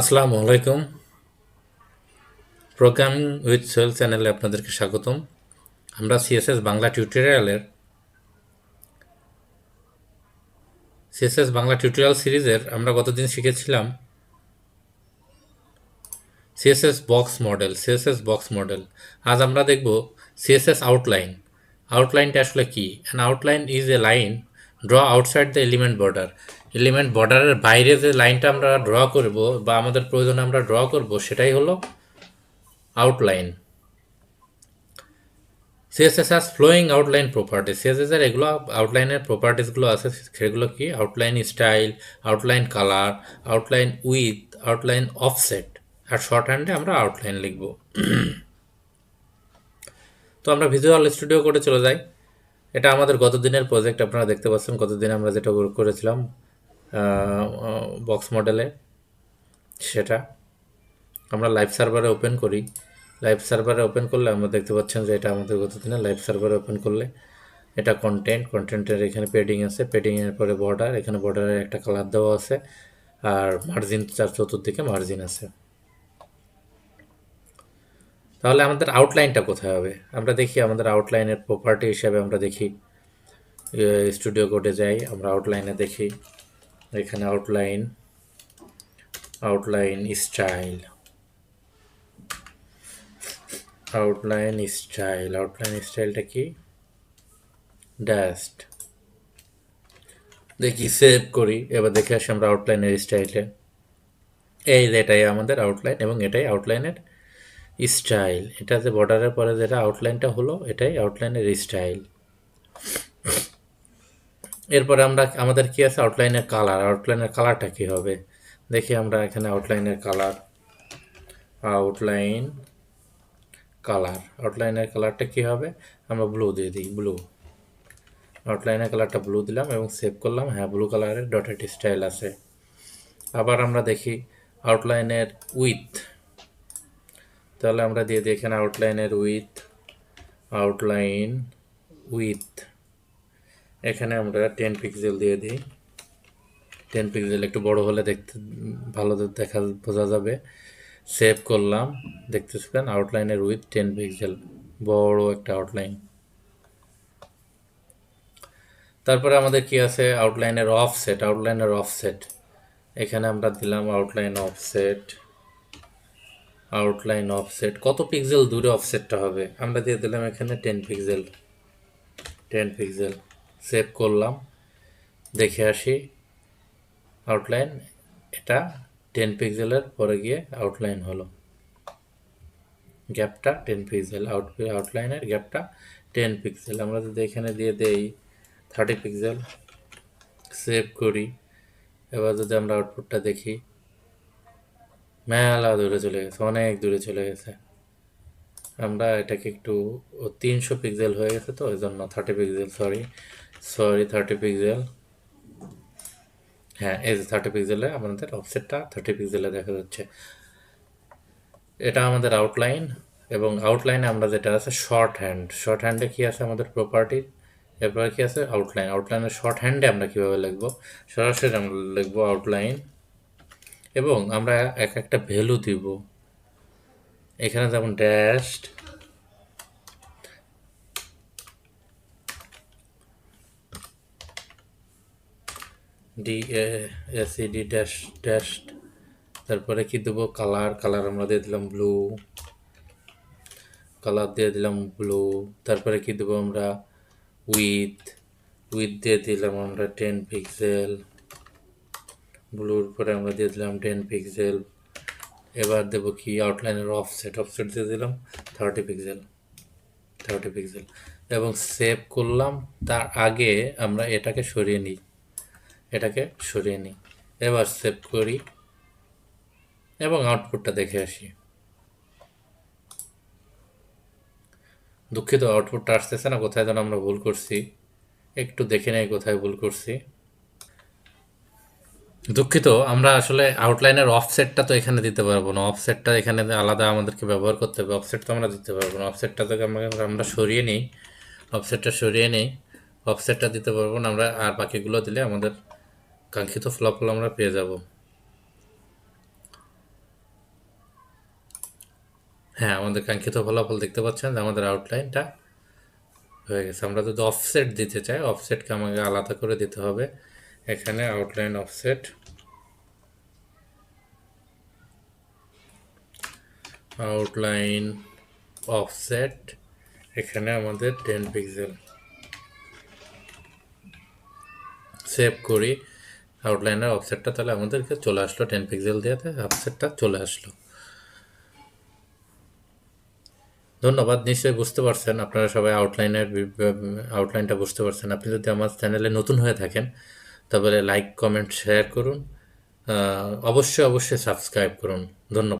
আসসালামু আলাইকুম। Programming with Sohel চ্যানেলে আপনাদেরকে স্বাগতম। আমরা সিএসএস বাংলা টিউটোরিয়াল সিরিজের আমরা গতদিন শিখেছিলাম সিএসএস বক্স মডেল। আজ আমরা দেখব সিএসএস আউটলাইন। আউটলাইনটা আসলে কি? An outline is a line draw outside the element border. Element বর্ডারের বাইরে যে লাইনটা আমরা ড্র করব বা আমাদের প্রয়োজনে আমরা ড্র করব সেটাই হলো outline. CSS has following outline properties. CSS এর এগুলো আউটলাইনের প্রপার্টিসগুলো আছে, সেগুলো কি? Outline style, outline colour, outline width, outline offset. আর শর্ট হ্যান্ডে আমরা আউটলাইন লিখব। তো আমরা ভিজুয়াল স্টুডিও করে চলে যাই। এটা আমাদের গত দিনের প্রজেক্ট, আপনারা দেখতে পাচ্ছেন গতদিন আমরা যেটা করেছিলাম বক্স মডেলে, সেটা আমরা লাইভ সার্ভারে ওপেন করি। লাইভ সার্ভারে ওপেন করলে আমরা দেখতে পাচ্ছেন যে এটা আমাদের গতদিনে লাইভ সার্ভারে ওপেন করলে এটা কন্টেন্টের এখানে পেডিং আছে, পেডিংয়ের পরে বর্ডার, এখানে বর্ডারের একটা কালার দেওয়া আছে, আর মার্জিন চার চতুর্দিকে মার্জিন আছে। তাহলে আমাদের আউটলাইনটা কোথায় হবে? আমরা দেখি আমাদের আউটলাইনের প্রপার্টি হিসাবে আমরা দেখি স্টুডিও কোডে যাই, আমরা আউটলাইনে দেখি এখানে আউটলাইন স্টাইলটা কি? ড্যাস্ট। দেখি সেভ করি, এবার দেখে আসি আমরা আউটলাইনের স্টাইলে। এই যে এটাই আমাদের আউটলাইন এবং এটাই আউটলাইনের স্টাইল। এটা যে বর্ডারের পরে যেটা আউটলাইনটা হলো এটাই আউটলাইনের স্টাইল। এরপরে আমাদের কি আছে? আউটলাইনের কালারটা কি হবে দেখি আমরা এখানে। আউটলাইনের কালারটা কি হবে? আমরা ব্লু দিয়ে দিই, আউটলাইনের কালারটা ব্লু দিলাম এবং সেভ করলাম। হ্যাঁ, ব্লু কালারের ডটেড স্টাইল আছে। আবার আমরা দেখি আউটলাইনের উইথ, তাহলে আমরা দিয়ে দিই এখানে আউটলাইন উইথ এখানে আমরা 10 পিক্সেল দিয়ে দিই। 10 পিক্সেল একটু বড় হলে দেখতে ভালো বোঝা যাবে। সেভ করলাম, দেখতেছেন আউটলাইনের উইথ 10 পিক্সেল, বড় একটা আউটলাইন। তারপরে আমাদের কি আছে? আউটলাইনের অফসেট। এখানে আমরা দিলাম আউটলাইন অফসেট কত পিক্সেল দূরে অফসেটটা হবে? আমরা দিয়ে দিলাম এখানে 10 পিক্সেল। সেভ করলাম, দেখে আসি আউটলাইন। এটা 10 পিক্সেলের পরে গিয়ে আউটলাইন হলো, গ্যাপটা 10 পিক্সেল, আউটলাইনের গ্যাপটা 10 পিক্সেল। আমরা যদি এখানে দিয়ে দেই 30 পিক্সেল, সেভ করি। এবার যদি আমরা আউটপুটটা দেখি, মেলা দূরে চলে গেছে, অনেক দূরে চলে গেছে। আমরা এটাকে একটু 300 পিক্সেল হয়ে গেছে, তো ওই জন্য 30 পিক্সেল, সরি 30 পিক্সেল। হ্যাঁ, এই যে 30 পিক্সেলে আমাদের অফসেটটা 30 পিক্সেলে দেখা যাচ্ছে। এটা আমাদের আউটলাইন। এবং আউটলাইনে আমরা যেটা আছে শর্ট হ্যান্ডে কি আছে আমাদের প্রপার্টি, এরপরে কি আছে? আউটলাইনের শর্ট হ্যান্ডে আমরা কীভাবে লিখবো? সরাসরি আমরা লিখবো আউটলাইন এবং আমরা একটা ভ্যালু দিব। এখানে যেমন ড্যাশড, DASED ড্যাশড। তারপরে কি দেবো? কালার আমরা দিয়ে দিলাম ব্লু। তারপরে কি দেবো আমরা? উইথ দিয়ে দিলাম আমরা 10 পিক্সেল। ব্লুর পরে আমরা দিয়ে দিলাম 10 পিক্সেল। এবার দেবো কি? আউটলাইনের অফসেট দিয়ে দিলাম 30 পিক্সেল এবং সেভ করলাম। তার আগে আমরা এটাকে সরিয়ে নিই। এবার সেভ করি এবং আউটপুটটা দেখে আসি। দুঃখিত, আউটপুটটা আসতেছে না, কোথায় যেন আমরা ভুল করছি। একটু দেখে নেই কোথায় ভুল করছি। দুঃখিত, আমরা আসলে আউটলাইনের অফসেটটা তো এখানে দিতে পারবো না। অফসেটটা এখানে আলাদা আমাদেরকে ব্যবহার করতে হবে। অফসেট তো আমরা দিতে পারবো না। অফসেটটা থেকে আমরা সরিয়ে নিই। অফসেটটা দিতে পারবো না আমরা, আর বাকিগুলো দিলে আমাদের কাঙ্ক্ষিত ফলাফল আমরা পেয়ে যাব। হ্যাঁ, আমাদের কাঙ্ক্ষিত ফলাফল দেখতে পাচ্ছেন যে আমাদের আউটলাইনটা হয়ে গেছে। আমরা যদি অফসেট দিতে চাই, অফসেটকে আমাকে আলাদা করে দিতে হবে। এখানে আউটলাইন অফসেট, আউটলাইন অফসেট, এখানে আমাদের 10 পিক্সেল। সেভ করি আউটলাইনের অফসেটটা, তাহলে আমাদেরকে চলে আসলো 10 পিক্সেল দিয়ে অফসেটটা চলে আসলো। ধন্যবাদ। নিশ্চয়ই বুঝতে পারছেন, আপনারা সবাই আউটলাইনটা বুঝতে পারছেন। আপনি যদি আমার চ্যানেলে নতুন হয়ে থাকেন তাহলে লাইক, কমেন্ট, শেয়ার করুন। অবশ্যই অবশ্যই সাবস্ক্রাইব করুন। ধন্যবাদ।